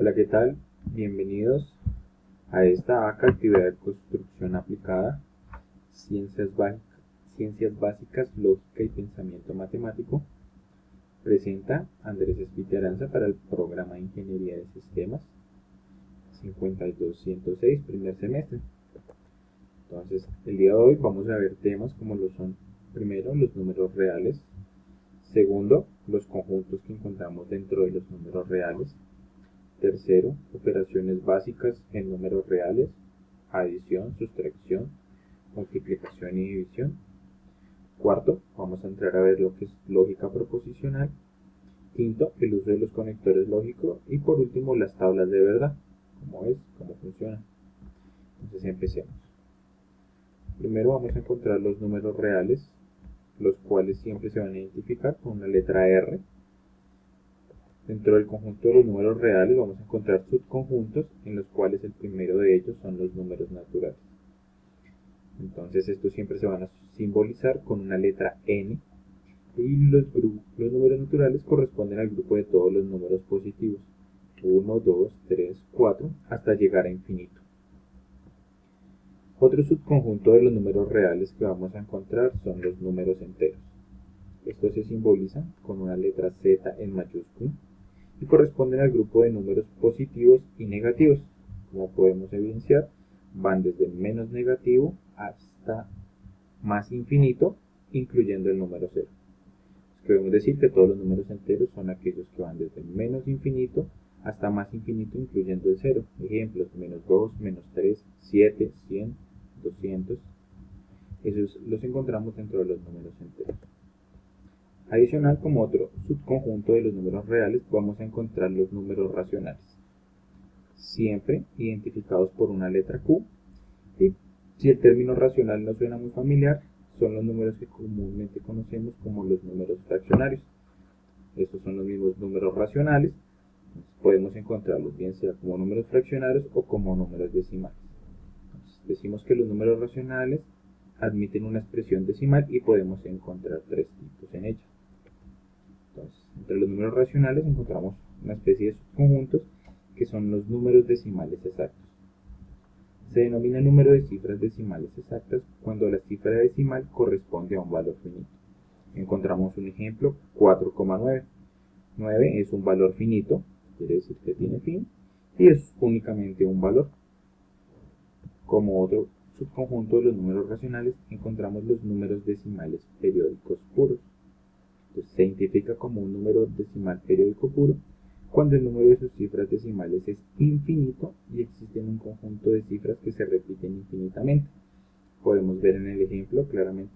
Hola, ¿qué tal? Bienvenidos a esta actividad de construcción aplicada, ciencias básicas, lógica y pensamiento matemático. Presenta Andrés Espite Aranza para el programa de Ingeniería de Sistemas 52106, primer semestre. Entonces, el día de hoy vamos a ver temas como lo son, primero, los números reales, segundo, los conjuntos que encontramos dentro de los números reales, tercero, operaciones básicas en números reales, adición, sustracción, multiplicación y división. Cuarto, vamos a entrar a ver lo que es lógica proposicional. Quinto, el uso de los conectores lógicos. Y por último, las tablas de verdad, cómo funciona. Entonces empecemos. Primero vamos a encontrar los números reales, los cuales siempre se van a identificar con una letra R. Dentro del conjunto de los números reales vamos a encontrar subconjuntos en los cuales el primero de ellos son los números naturales. Entonces estos siempre se van a simbolizar con una letra N y los números naturales corresponden al grupo de todos los números positivos, 1, 2, 3, 4, hasta llegar a infinito. Otro subconjunto de los números reales que vamos a encontrar son los números enteros. Estos se simbolizan con una letra Z en mayúscula y corresponden al grupo de números positivos y negativos. Como podemos evidenciar, van desde menos negativo hasta más infinito, incluyendo el número 0. Podemos decir que todos los números enteros son aquellos que van desde menos infinito hasta más infinito, incluyendo el 0. Ejemplos: menos 2, menos 3, 7, 100, 200. Esos los encontramos dentro de los números enteros. Adicional, como otro subconjunto de los números reales, vamos a encontrar los números racionales, siempre identificados por una letra Q. Y si el término racional no suena muy familiar, son los números que comúnmente conocemos como los números fraccionarios. Estos son los mismos números racionales. Podemos encontrarlos bien sea como números fraccionarios o como números decimales. Entonces, decimos que los números racionales admiten una expresión decimal y podemos encontrar tres tipos en ella. Entonces, entre los números racionales encontramos una especie de subconjuntos que son los números decimales exactos. Se denomina número de cifras decimales exactas cuando la cifra decimal corresponde a un valor finito. Encontramos un ejemplo: 4,9. 9 es un valor finito, quiere decir que tiene fin, y es únicamente un valor. Como otro subconjunto de los números racionales encontramos los números decimales periódicos puros. Entonces, se identifica como un número decimal periódico puro cuando el número de sus cifras decimales es infinito y existe un conjunto de cifras que se repiten infinitamente. Podemos ver en el ejemplo claramente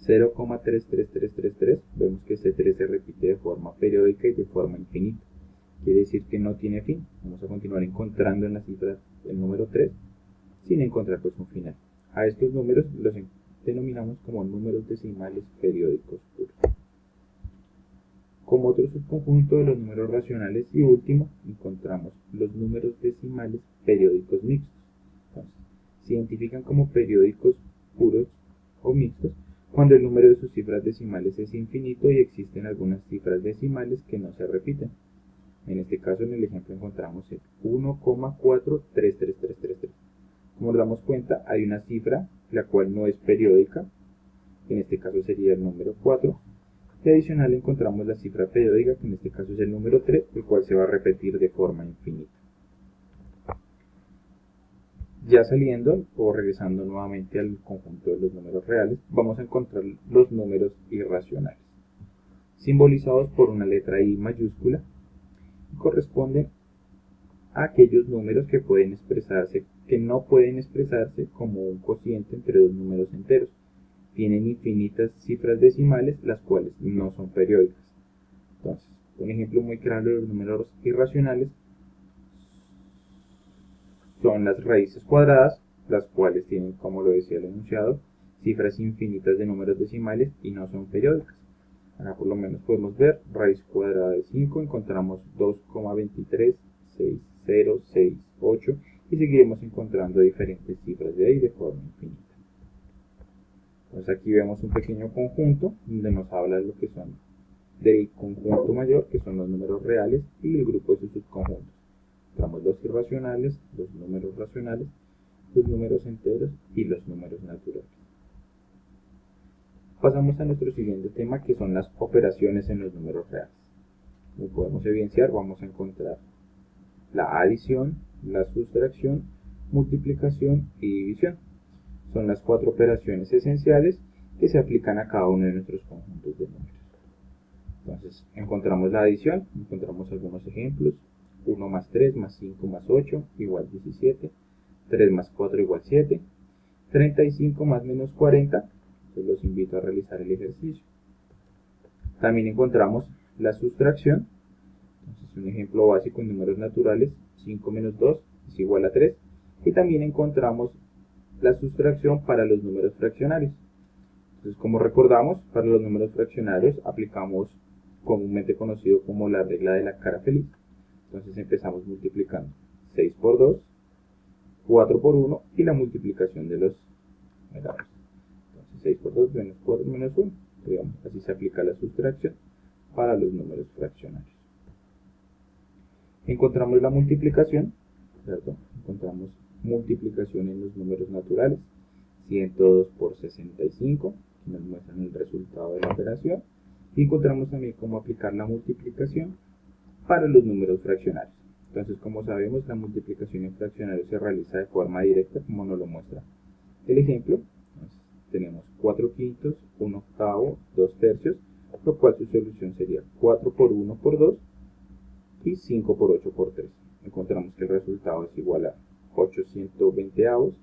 0,33333, vemos que ese 3 se repite de forma periódica y de forma infinita. Quiere decir que no tiene fin. Vamos a continuar encontrando en la cifra el número 3 sin encontrar pues un final. A estos números los denominamos como números decimales periódicos puros. Como otro subconjunto de los números racionales y último, encontramos los números decimales periódicos mixtos. Entonces, se identifican como periódicos puros o mixtos cuando el número de sus cifras decimales es infinito y existen algunas cifras decimales que no se repiten. En este caso, en el ejemplo, encontramos el 1,43333. Como nos damos cuenta, hay una cifra la cual no es periódica, en este caso sería el número 4. Y adicional encontramos la cifra periódica, que en este caso es el número 3, el cual se va a repetir de forma infinita. Ya saliendo o regresando nuevamente al conjunto de los números reales, vamos a encontrar los números irracionales, simbolizados por una letra I mayúscula, y corresponden a aquellos números que no pueden expresarse como un cociente entre dos números enteros. Tienen infinitas cifras decimales, las cuales no son periódicas. Entonces, un ejemplo muy claro de los números irracionales son las raíces cuadradas, las cuales tienen, como lo decía el enunciado, cifras infinitas de números decimales y no son periódicas. Acá por lo menos podemos ver raíz cuadrada de 5, encontramos 2,236068 y seguiremos encontrando diferentes cifras de ahí de forma infinita. Entonces aquí vemos un pequeño conjunto donde nos habla de lo que son del conjunto mayor, que son los números reales, y el grupo de sus subconjuntos. Encontramos los irracionales, los números racionales, los números enteros y los números naturales. Pasamos a nuestro siguiente tema, que son las operaciones en los números reales. Como podemos evidenciar, vamos a encontrar la adición, la sustracción, multiplicación y división. Son las 4 operaciones esenciales que se aplican a cada uno de nuestros conjuntos de números. Entonces, encontramos la adición, encontramos algunos ejemplos. 1 más 3 más 5 más 8 igual 17. 3 más 4 igual 7. 35 más menos 40. Entonces los invito a realizar el ejercicio. También encontramos la sustracción. Entonces, un ejemplo básico en números naturales: 5 menos 2 es igual a 3. Y también encontramos la sustracción para los números fraccionarios. Entonces, como recordamos, para los números fraccionarios aplicamos comúnmente conocido como la regla de la cara feliz. Entonces empezamos multiplicando 6 por 2, 4 por 1 y la multiplicación de los menores. Entonces 6 por 2 menos 4 menos 1. Digamos, así se aplica la sustracción para los números fraccionarios. Encontramos la multiplicación, ¿cierto? Encontramos multiplicación en los números naturales. 102 por 65, que nos muestran el resultado de la operación. Y encontramos también cómo aplicar la multiplicación para los números fraccionarios. Entonces, como sabemos, la multiplicación en fraccionarios se realiza de forma directa, como nos lo muestra el ejemplo. Entonces, tenemos 4 quintos, 1 octavo, 2 tercios, lo cual su solución sería 4 por 1 por 2 y 5 por 8 por 3. Encontramos que el resultado es igual a 820avos.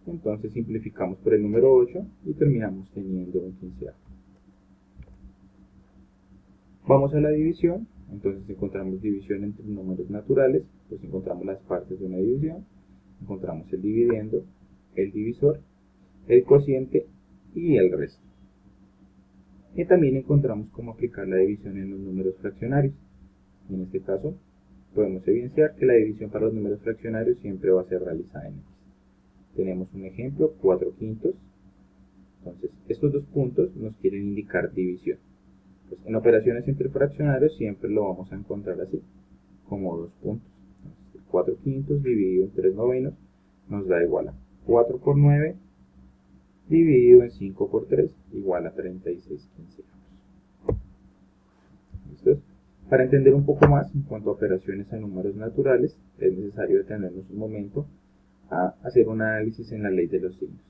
Entonces simplificamos por el número 8 y terminamos teniendo un quinceavo. Vamos a la división. Entonces encontramos división entre números naturales, pues encontramos las partes de una división, encontramos el dividendo, el divisor, el cociente y el resto. Y también encontramos cómo aplicar la división en los números fraccionarios. En este caso, podemos evidenciar que la división para los números fraccionarios siempre va a ser realizada en X. Tenemos un ejemplo, 4 quintos. Entonces, estos dos puntos nos quieren indicar división. Pues en operaciones entre fraccionarios siempre lo vamos a encontrar así, como 2 puntos. Entonces, 4 quintos dividido en 3 novenos nos da igual a 4 por 9 dividido en 5 por 3 igual a 36 quinceavos. ¿Listo? Para entender un poco más en cuanto a operaciones a números naturales, es necesario detenernos un momento a hacer un análisis en la ley de los signos.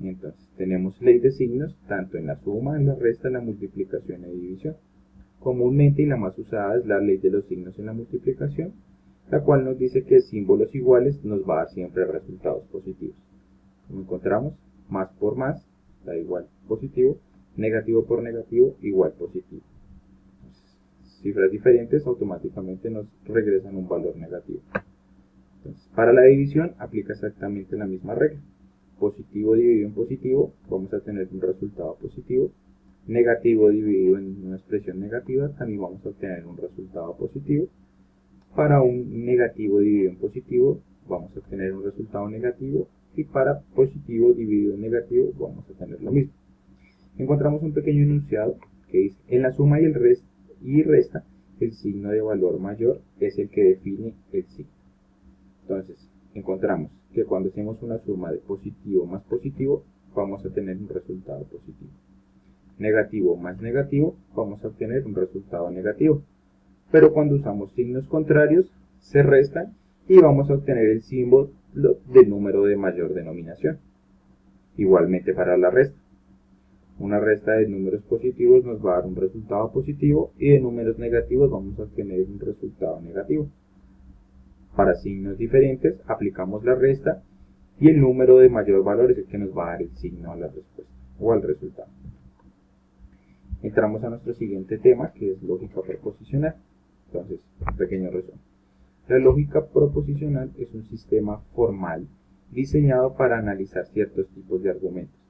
Entonces, tenemos ley de signos tanto en la suma, en la resta, en la multiplicación y división. Comúnmente y la más usada es la ley de los signos en la multiplicación, la cual nos dice que símbolos iguales nos va a dar siempre resultados positivos. Como encontramos, más por más da igual positivo, negativo por negativo igual positivo. Cifras diferentes automáticamente nos regresan un valor negativo. Entonces, para la división aplica exactamente la misma regla. Positivo dividido en positivo, vamos a tener un resultado positivo. Negativo dividido en una expresión negativa, también vamos a obtener un resultado positivo. Para un negativo dividido en positivo, vamos a obtener un resultado negativo. Y para positivo dividido en negativo, vamos a tener lo mismo. Encontramos un pequeño enunciado que dice: en la suma y resta, el signo de valor mayor es el que define el signo. Entonces, encontramos que cuando hacemos una suma de positivo más positivo, vamos a tener un resultado positivo. Negativo más negativo, vamos a obtener un resultado negativo. Pero cuando usamos signos contrarios, se restan y vamos a obtener el símbolo del número de mayor denominación. Igualmente para la resta. Una resta de números positivos nos va a dar un resultado positivo y de números negativos vamos a obtener un resultado negativo. Para signos diferentes aplicamos la resta y el número de mayor valor es el que nos va a dar el signo a la respuesta o al resultado. Entramos a nuestro siguiente tema, que es lógica proposicional. Entonces, un pequeño resumen. La lógica proposicional es un sistema formal diseñado para analizar ciertos tipos de argumentos.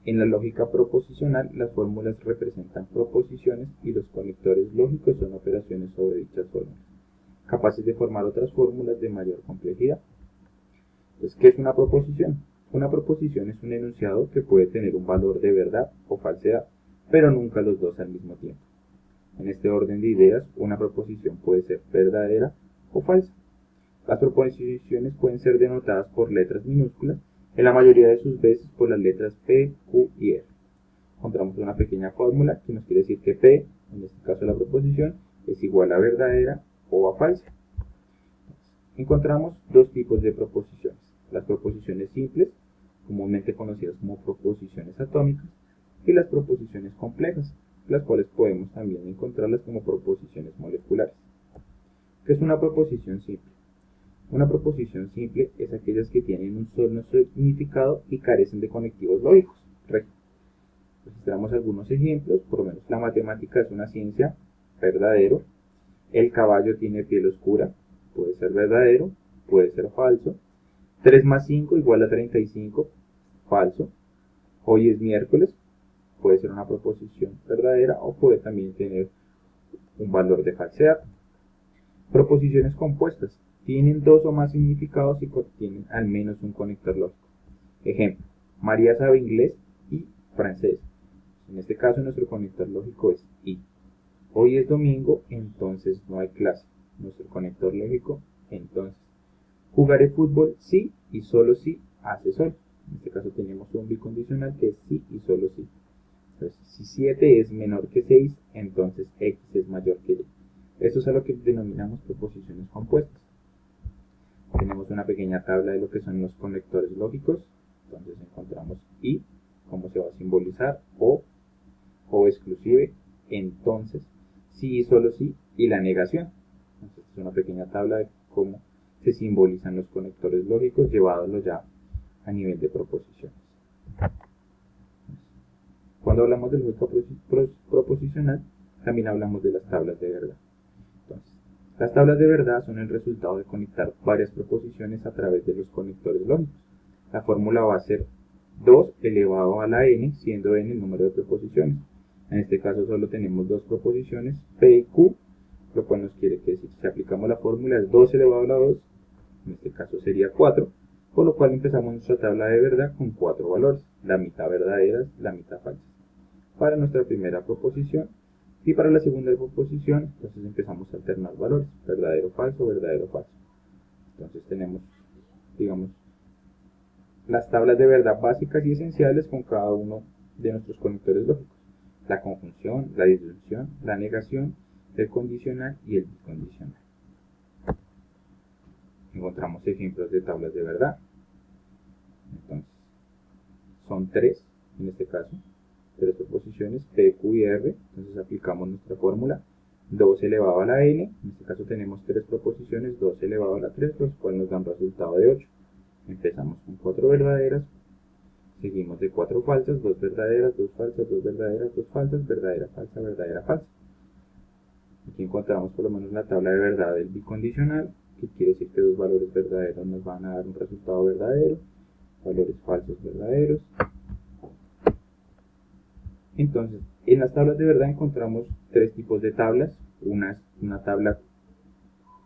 En la lógica proposicional, las fórmulas representan proposiciones y los conectores lógicos son operaciones sobre dichas fórmulas, capaces de formar otras fórmulas de mayor complejidad. Entonces, ¿qué es una proposición? Una proposición es un enunciado que puede tener un valor de verdad o falsedad, pero nunca los dos al mismo tiempo. En este orden de ideas, una proposición puede ser verdadera o falsa. Las proposiciones pueden ser denotadas por letras minúsculas, en la mayoría de sus veces por las letras P, Q y R. Encontramos una pequeña fórmula que nos quiere decir que P, en este caso la proposición, es igual a verdadera o a falsa. Encontramos dos tipos de proposiciones: las proposiciones simples, comúnmente conocidas como proposiciones atómicas, y las proposiciones complejas, las cuales podemos también encontrarlas como proposiciones moleculares. ¿Qué es una proposición simple? Una proposición simple es aquellas que tienen un solo significado y carecen de conectivos lógicos. Registramos algunos ejemplos. Por lo menos la matemática es una ciencia, verdadero. El caballo tiene piel oscura, puede ser verdadero, puede ser falso. 3 más 5 igual a 35, falso. Hoy es miércoles, puede ser una proposición verdadera o puede también tener un valor de falsedad. Proposiciones compuestas tienen dos o más significados y contienen al menos un conector lógico. Ejemplo: María sabe inglés y francés. En este caso nuestro conector lógico es y. Hoy es domingo, entonces no hay clase. Nuestro conector lógico, entonces. Jugaré fútbol si y solo si hace sol. En este caso tenemos un bicondicional que es si y solo si. Entonces, si 7 es menor que 6, entonces x es mayor que y. Esto es a lo que denominamos proposiciones compuestas. Tenemos una pequeña tabla de lo que son los conectores lógicos. Entonces encontramos y, cómo se va a simbolizar, o exclusive, entonces, sí y solo sí, y la negación. Entonces es una pequeña tabla de cómo se simbolizan los conectores lógicos, llevándolo ya a nivel de proposiciones. Cuando hablamos de lógica proposicional, también hablamos de las tablas de verdad. Entonces, las tablas de verdad son el resultado de conectar varias proposiciones a través de los conectores lógicos. La fórmula va a ser 2 elevado a la n, siendo n el número de proposiciones. En este caso solo tenemos dos proposiciones, P y Q, lo cual nos quiere decir, si aplicamos la fórmula, es 2 elevado a la 2, en este caso sería 4, por lo cual empezamos nuestra tabla de verdad con 4 valores, la mitad verdaderas, la mitad falsas. Para nuestra primera proposición, y para la segunda proposición, entonces empezamos a alternar valores, verdadero, falso, verdadero, falso. Entonces tenemos, digamos, las tablas de verdad básicas y esenciales con cada uno de nuestros conectores lógicos: la conjunción, la disyunción, la negación, el condicional y el bicondicional. Encontramos ejemplos de tablas de verdad. Entonces, son 3, en este caso, 3 proposiciones, P, Q y R. Entonces aplicamos nuestra fórmula, 2 elevado a la n, en este caso tenemos 3 proposiciones, 2 elevado a la 3, los cuales nos dan resultado de 8. Empezamos con 4 verdaderas, seguimos de 4 falsas, 2 verdaderas, 2 falsas, 2 verdaderas, 2 falsas, verdadera, falsa, verdadera, falsa. Aquí encontramos por lo menos la tabla de verdad del bicondicional, que quiere decir que dos valores verdaderos nos van a dar un resultado verdadero, valores falsos verdaderos. Entonces, en las tablas de verdad encontramos tres tipos de tablas. Una es una tabla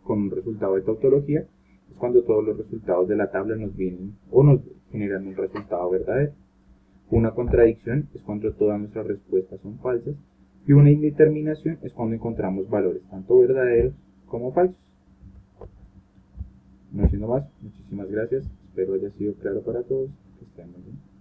con un resultado de tautología, es cuando todos los resultados de la tabla nos vienen o nos generan un resultado verdadero. Una contradicción es cuando todas nuestras respuestas son falsas, y una indeterminación es cuando encontramos valores tanto verdaderos como falsos. No siendo más, muchísimas gracias, espero haya sido claro para todos, que estén muy bien.